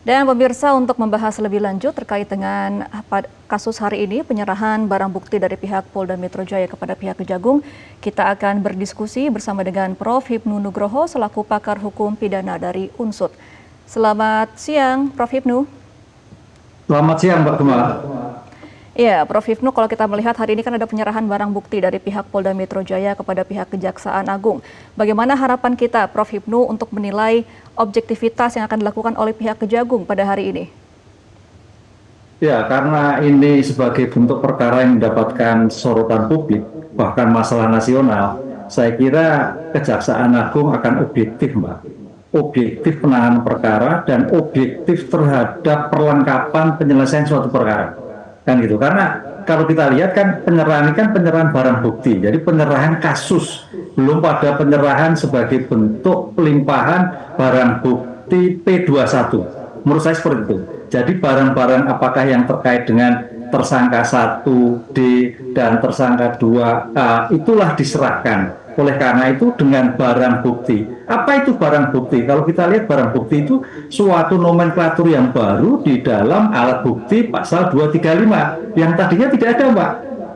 Dan pemirsa, untuk membahas lebih lanjut terkait dengan kasus hari ini, penyerahan barang bukti dari pihak Polda Metro Jaya kepada pihak Kejagung, kita akan berdiskusi bersama dengan Prof. Hipnu Nugroho selaku pakar hukum pidana dari UNSUD. Selamat siang, Prof. Hipnu. Selamat siang, Mbak Gemma. Iya, Prof. Hipnu, kalau kita melihat hari ini kan ada penyerahan barang bukti dari pihak Polda Metro Jaya kepada pihak Kejaksaan Agung. Bagaimana harapan kita, Prof. Hipnu, untuk menilai objektivitas yang akan dilakukan oleh pihak Kejagung pada hari ini? Ya, karena ini sebagai bentuk perkara yang mendapatkan sorotan publik, bahkan masalah nasional, saya kira Kejaksaan Agung akan objektif, Mbak. Objektif penanganan perkara dan objektif terhadap perlengkapan penyelesaian suatu perkara. Kan gitu, karena kalau kita lihat kan penyerahan ini kan penyerahan barang bukti, jadi penyerahan kasus, belum pada penyerahan sebagai bentuk pelimpahan barang bukti P21. Menurut saya seperti itu. Jadi barang-barang apakah yang terkait dengan tersangka 1D dan tersangka 2A itulah diserahkan. Oleh karena itu dengan barang bukti. Apa itu barang bukti? Kalau kita lihat barang bukti itu suatu nomenklatur yang baru di dalam alat bukti pasal 235 yang tadinya tidak ada, Mbak.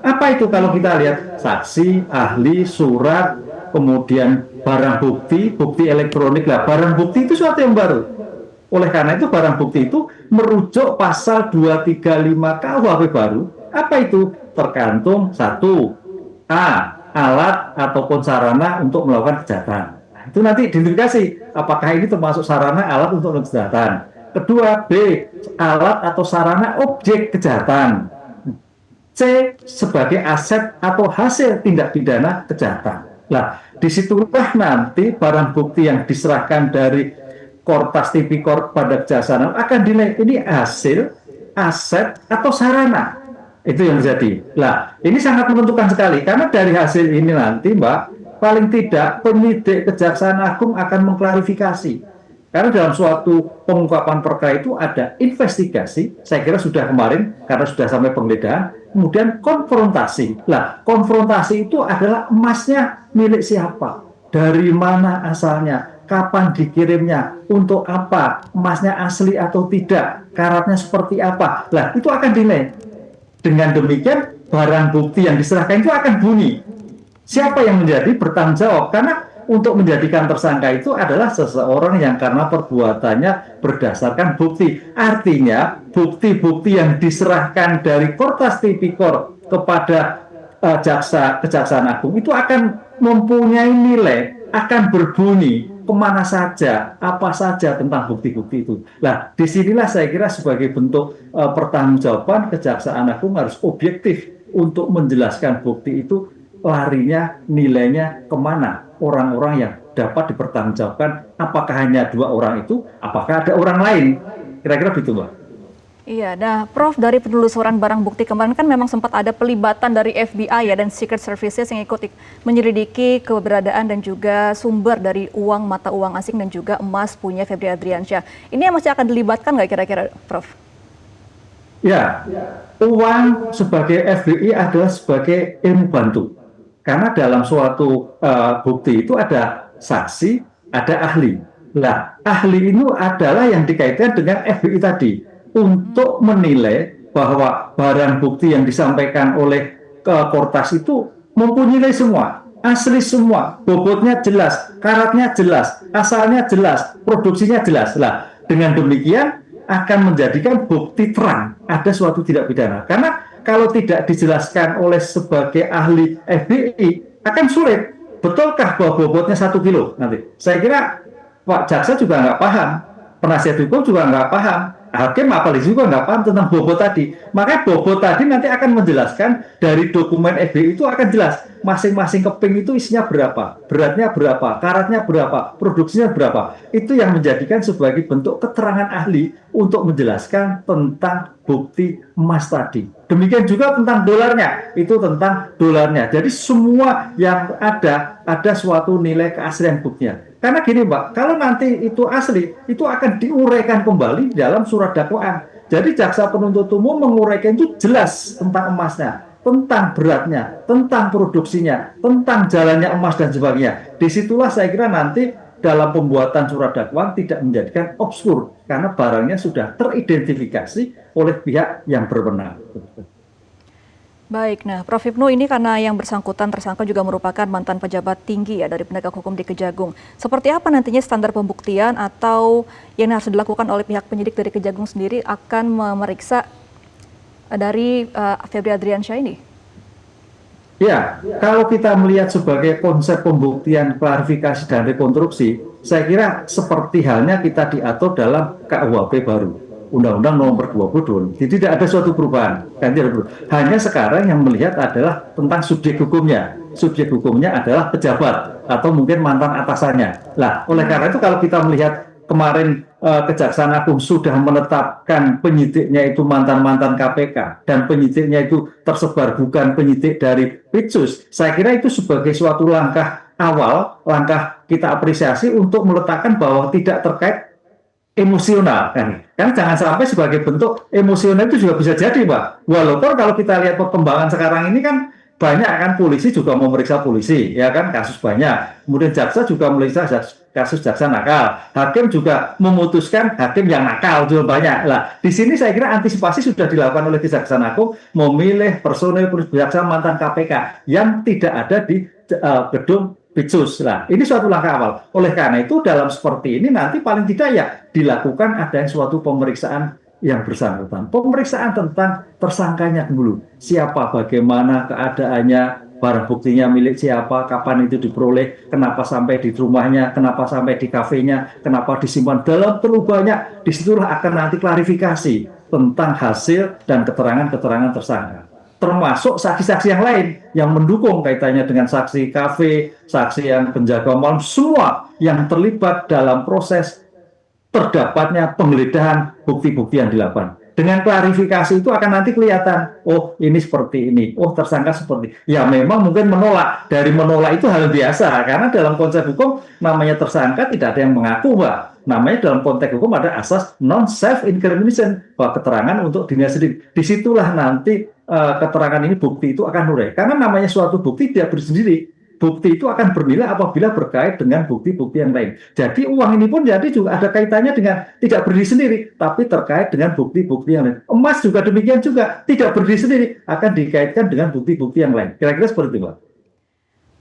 Apa itu kalau kita lihat? Saksi, ahli, surat, kemudian barang bukti, bukti elektronik. Lah, barang bukti itu suatu yang baru. Oleh karena itu barang bukti itu merujuk pasal 235 KUHP baru. Apa itu? Tergantung 1A, alat ataupun sarana untuk melakukan kejahatan. Nah, itu nanti diidentifikasi apakah ini termasuk sarana alat untuk melakukan kejahatan. Kedua, B, alat atau sarana objek kejahatan. C, sebagai aset atau hasil tindak pidana kejahatan. Nah, disitulah nanti barang bukti yang diserahkan dari Kortas Tipikor pada Kejaksaan akan dinilai ini hasil, aset, atau sarana. Itu yang terjadi. Nah, ini sangat menentukan sekali karena dari hasil ini nanti, Mbak, paling tidak penyidik Kejaksaan Agung akan mengklarifikasi. Karena dalam suatu pengungkapan perkara itu ada investigasi, saya kira sudah kemarin karena sudah sampai penggeledahan, kemudian konfrontasi. Nah, konfrontasi itu adalah emasnya milik siapa, dari mana asalnya, kapan dikirimnya, untuk apa, emasnya asli atau tidak, karatnya seperti apa. Nah, itu akan dinilai. Dengan demikian, barang bukti yang diserahkan itu akan bunyi. Siapa yang menjadi bertanggung jawab? Karena untuk menjadikan tersangka itu adalah seseorang yang karena perbuatannya berdasarkan bukti. Artinya, bukti-bukti yang diserahkan dari Kortas Tipikor kepada Kejaksaan Agung itu akan mempunyai nilai, akan berbunyi kemana saja, apa saja tentang bukti-bukti itu. Nah, disinilah saya kira sebagai bentuk pertanggungjawaban Kejaksaan Agung harus objektif untuk menjelaskan bukti itu larinya, nilainya kemana orang-orang yang dapat dipertanggungjawabkan. Apakah hanya 2 orang itu, apakah ada orang lain? Kira-kira begitu, Mbak. Iya, nah Prof, dari penelusuran barang bukti kemarin kan memang sempat ada pelibatan dari FBI ya dan Secret Services yang ikut menyelidiki keberadaan dan juga sumber dari uang mata uang asing dan juga emas punya Febri Adriansyah. Ini yang masih akan dilibatkan nggak kira-kira, Prof? Ya, uang sebagai FBI adalah sebagai ilmu bantu. Karena dalam suatu bukti itu ada saksi, ada ahli. Nah, ahli itu adalah yang dikaitkan dengan FBI tadi untuk menilai bahwa barang bukti yang disampaikan oleh Kortas itu mempunyai nilai semua, asli semua, bobotnya jelas, karatnya jelas, asalnya jelas, produksinya jelas. Nah, dengan demikian akan menjadikan bukti terang ada suatu tindak pidana. Karena kalau tidak dijelaskan oleh sebagai ahli FBI akan sulit. Betulkah bahwa bobotnya 1 kilo nanti? Saya kira Pak Jaksa juga nggak paham, penasihat hukum juga nggak paham, hakim apalagi juga nggak paham tentang bobot tadi. Maka bobot tadi nanti akan menjelaskan dari dokumen FBI itu akan jelas masing-masing keping itu isinya berapa, beratnya berapa, karatnya berapa, produksinya berapa. Itu yang menjadikan sebagai bentuk keterangan ahli untuk menjelaskan tentang bukti emas tadi. Demikian juga tentang dolarnya, itu tentang dolarnya. Jadi semua yang ada suatu nilai keaslian buktinya. Karena gini, Mbak, kalau nanti itu asli, itu akan diuraikan kembali dalam surat dakwaan. Jadi jaksa penuntut umum menguraikan itu jelas tentang emasnya, tentang beratnya, tentang produksinya, tentang jalannya emas dan sebagainya. Disitulah saya kira nanti dalam pembuatan surat dakwaan tidak menjadikan obskur karena barangnya sudah teridentifikasi oleh pihak yang berwenang. Baik, nah Prof. Hipnu, ini karena yang bersangkutan tersangka juga merupakan mantan pejabat tinggi ya dari penegak hukum di Kejagung. Seperti apa nantinya standar pembuktian atau yang harus dilakukan oleh pihak penyidik dari Kejagung sendiri akan memeriksa dari Febri Adriansyah ini? Ya, kalau kita melihat sebagai konsep pembuktian, klarifikasi, dan rekonstruksi, saya kira seperti halnya kita diatur dalam KUHP baru. Undang-Undang Nomor 20 Jadi tidak ada suatu perubahan. Hanya sekarang yang melihat adalah tentang subjek hukumnya. Subjek hukumnya adalah pejabat atau mungkin mantan atasannya. Nah, oleh karena itu kalau kita melihat kemarin Kejaksaan Agung sudah menetapkan penyidiknya itu mantan-mantan KPK dan penyidiknya itu tersebar bukan penyidik dari Pitsus, saya kira itu sebagai suatu langkah awal, langkah kita apresiasi untuk meletakkan bahwa tidak terkait emosional kan jangan sampai sebagai bentuk emosional itu juga bisa jadi, Pak. Walaupun kalau kita lihat perkembangan sekarang ini kan banyak kan polisi juga memeriksa polisi, ya kan, kasus banyak. Kemudian jaksa juga memeriksa kasus jaksa nakal. Hakim juga memutuskan hakim yang nakal juga banyak. Lah, di sini saya kira antisipasi sudah dilakukan oleh Kejaksaan Agung memilih personil jaksa mantan KPK yang tidak ada di gedung Pitsus. Nah, ini suatu langkah awal. Oleh karena itu, dalam seperti ini nanti paling tidak ya dilakukan ada suatu pemeriksaan yang bersangkutan. Pemeriksaan tentang tersangkanya dulu. Siapa, bagaimana keadaannya, barang buktinya milik siapa, kapan itu diperoleh, kenapa sampai di rumahnya, kenapa sampai di kafenya, kenapa disimpan dalam terlalu banyak. Disitulah akan nanti klarifikasi tentang hasil dan keterangan-keterangan tersangka. Termasuk saksi-saksi yang lain yang mendukung kaitannya dengan saksi kafe, saksi yang penjaga malam, semua yang terlibat dalam proses terdapatnya penggeledahan bukti-bukti yang dilakukan. Dengan klarifikasi itu akan nanti kelihatan, oh ini seperti ini, oh tersangka seperti ini. Ya memang mungkin menolak, dari menolak itu hal biasa, karena dalam konsep hukum namanya tersangka tidak ada yang mengaku, Pak. Namanya dalam konteks hukum ada asas non-self-incrimination, bahwa keterangan untuk dirinya sendiri. Disitulah nanti keterangan ini bukti itu akan nureh. Karena namanya suatu bukti tidak berdiri. Bukti itu akan bernilai apabila berkait dengan bukti-bukti yang lain. Jadi uang ini pun jadi juga ada kaitannya dengan tidak berdiri sendiri, tapi terkait dengan bukti-bukti yang lain. Emas juga demikian juga, tidak berdiri sendiri, akan dikaitkan dengan bukti-bukti yang lain. Kira-kira seperti itu, Pak.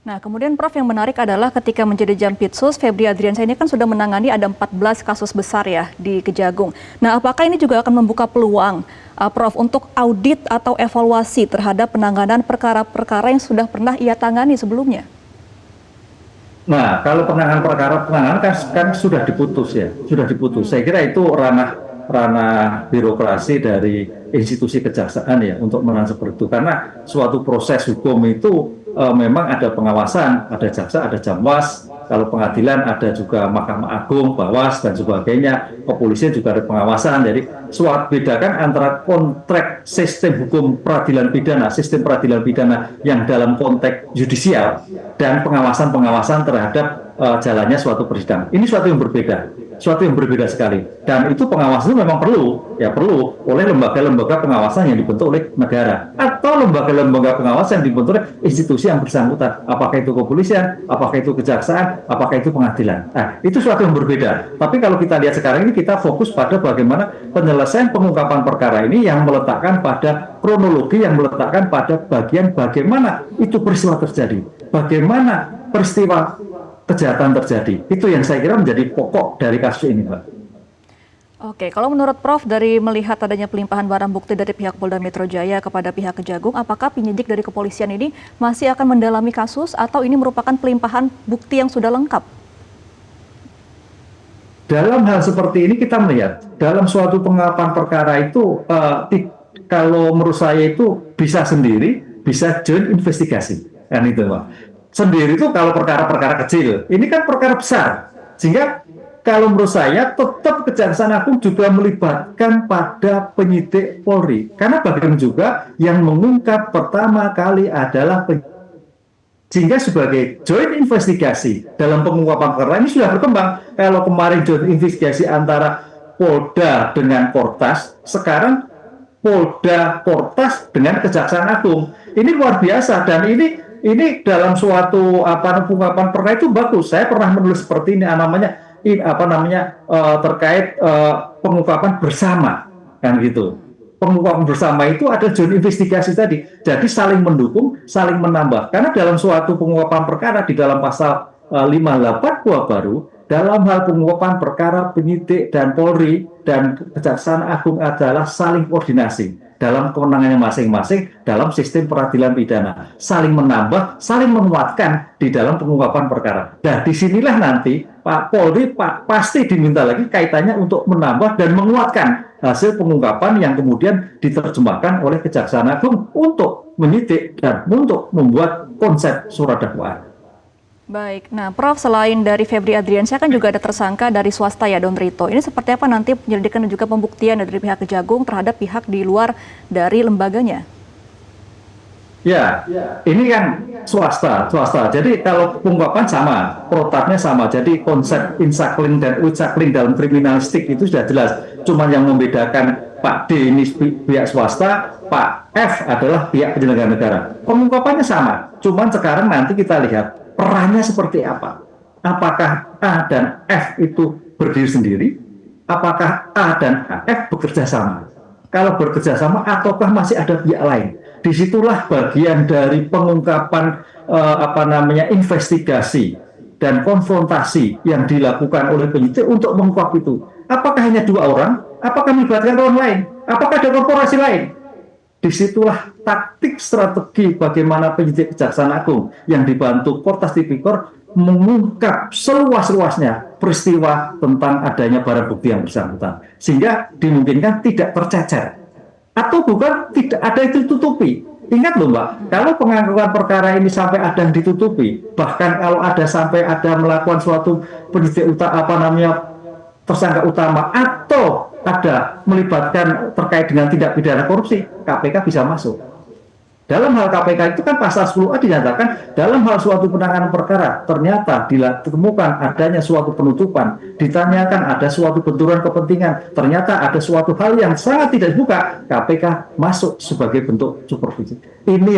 Nah, kemudian Prof, yang menarik adalah ketika menjadi Jampitsus, Febri Adriansyah ini kan sudah menangani ada 14 kasus besar ya di Kejagung. Nah, apakah ini juga akan membuka peluang, Prof, untuk audit atau evaluasi terhadap penanganan perkara-perkara yang sudah pernah ia tangani sebelumnya? Nah, kalau penanganan perkara kan sudah diputus ya, sudah diputus. Saya kira itu ranah birokrasi dari institusi kejaksaan ya untuk menangani seperti itu. Karena suatu proses hukum itu memang ada pengawasan, ada jaksa, ada jamwas. Kalau pengadilan ada juga Mahkamah Agung, Bawas dan sebagainya. Kepolisian juga ada pengawasan. Jadi suatu bedakan antara kontrak sistem hukum peradilan pidana, sistem peradilan pidana yang dalam konteks yudisial dan pengawasan-pengawasan terhadap jalannya suatu persidangan. Ini suatu yang berbeda sekali. Dan itu pengawasan itu memang perlu oleh lembaga-lembaga pengawasan yang dibentuk oleh negara atau lembaga-lembaga pengawasan yang dibentuk oleh institusi yang bersangkutan. Apakah itu kepolisian, apakah itu kejaksaan, apakah itu pengadilan. Nah, itu suatu yang berbeda. Tapi kalau kita lihat sekarang ini kita fokus pada bagaimana penyelesaian pengungkapan perkara ini yang meletakkan pada kronologi, yang meletakkan pada bagian bagaimana itu peristiwa terjadi. Bagaimana peristiwa kejahatan terjadi. Itu yang saya kira menjadi pokok dari kasus ini, Pak. Oke, kalau menurut Prof, dari melihat adanya pelimpahan barang bukti dari pihak Polda Metro Jaya kepada pihak Kejagung, apakah penyidik dari kepolisian ini masih akan mendalami kasus atau ini merupakan pelimpahan bukti yang sudah lengkap? Dalam hal seperti ini kita melihat, dalam suatu pengungkapan perkara itu, kalau menurut saya itu bisa sendiri, bisa joint investigasi. Kan itu, Pak. Sendiri itu kalau perkara-perkara kecil, ini kan perkara besar, sehingga kalau menurut saya tetap Kejaksaan Agung juga melibatkan pada penyidik Polri, karena bagaimanapun juga yang mengungkap pertama kali adalah sehingga sebagai joint investigasi dalam pengungkapan perkara ini sudah berkembang. Kalau kemarin joint investigasi antara Polda dengan Kortas, sekarang Polda Kortas dengan Kejaksaan Agung. Ini luar biasa dan ini ini dalam suatu pengungkapan perkara itu bagus. Saya pernah menulis seperti ini, terkait pengungkapan bersama, kan gitu. Pengungkapan bersama itu ada joint investigasi tadi. Jadi saling mendukung, saling menambah. Karena dalam suatu pengungkapan perkara di dalam pasal 58 KUHP baru, dalam hal pengungkapan perkara penyidik dan Polri dan Kejaksaan Agung adalah saling koordinasi dalam kewenangannya masing-masing dalam sistem peradilan pidana, saling menambah, saling menguatkan di dalam pengungkapan perkara. Dan disinilah nanti Pak Polri pasti diminta lagi kaitannya untuk menambah dan menguatkan hasil pengungkapan yang kemudian diterjemahkan oleh Kejaksaan Agung untuk menyidik dan untuk membuat konsep surat dakwaan. Baik, nah Prof, selain dari Febri Adriansyah kan juga ada tersangka dari swasta ya, Don Rito. Ini seperti apa nanti penyelidikan dan juga pembuktian dari pihak Kejagung terhadap pihak di luar dari lembaganya? Ya, ini kan swasta. Jadi kalau pengungkapan sama, protapnya sama. Jadi konsep insakling dan utsakling dalam kriminalistik itu sudah jelas. Cuma yang membedakan Pak D ini pihak swasta, Pak F adalah pihak penyelenggara negara. Pengungkapannya sama. Cuman sekarang nanti kita lihat perannya seperti apa. Apakah A dan F itu berdiri sendiri? Apakah A dan F bekerja sama? Kalau bekerja sama ataukah masih ada pihak lain? Disitulah bagian dari pengungkapan investigasi dan konfrontasi yang dilakukan oleh penyidik untuk mengungkap itu. Apakah hanya 2 orang? Apakah melibatkan orang lain? Apakah ada korporasi lain? Disitulah taktik strategi bagaimana penyidik Kejaksaan Agung yang dibantu Kortas Tipikor mengungkap seluas-luasnya peristiwa tentang adanya barang bukti yang bersangkutan, sehingga dimungkinkan tidak tercecer atau bukan tidak ada itu ditutupi. Ingat loh Mbak, kalau pengangkutan perkara ini sampai ada yang ditutupi, bahkan kalau ada sampai ada melakukan suatu penyidik tersangka utama atau ada melibatkan terkait dengan tindak pidana korupsi, KPK bisa masuk. Dalam hal KPK itu kan pasal 10A dinyatakan dalam hal suatu penanganan perkara ternyata ditemukan adanya suatu penutupan, ditanyakan ada suatu benturan kepentingan, ternyata ada suatu hal yang sangat tidak dibuka, KPK masuk sebagai bentuk supervisi. Ini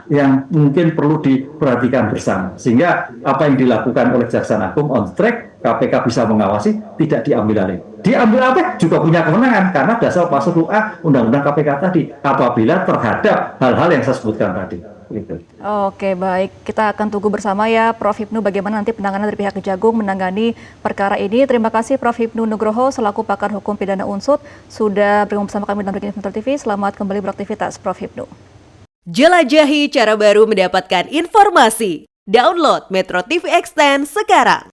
yang mungkin perlu diperhatikan bersama, sehingga apa yang dilakukan oleh Kejaksaan Agung on track, KPK bisa mengawasi, tidak diambil alih. Diambil alih juga punya kewenangan karena dasar pasal 10A Undang-Undang KPK tadi apabila terhadap hal-hal yang saya sebutkan tadi. Gitu. Oke, baik. Kita akan tunggu bersama ya Prof. Hipnu bagaimana nanti penanganan dari pihak Kejagung menangani perkara ini. Terima kasih Prof. Hipnu Nugroho selaku pakar hukum pidana UNSUD sudah bergabung bersama kami dalam Metro TV. Selamat kembali beraktivitas Prof. Hipnu. Jelajahi cara baru mendapatkan informasi. Download Metro TV Extend sekarang.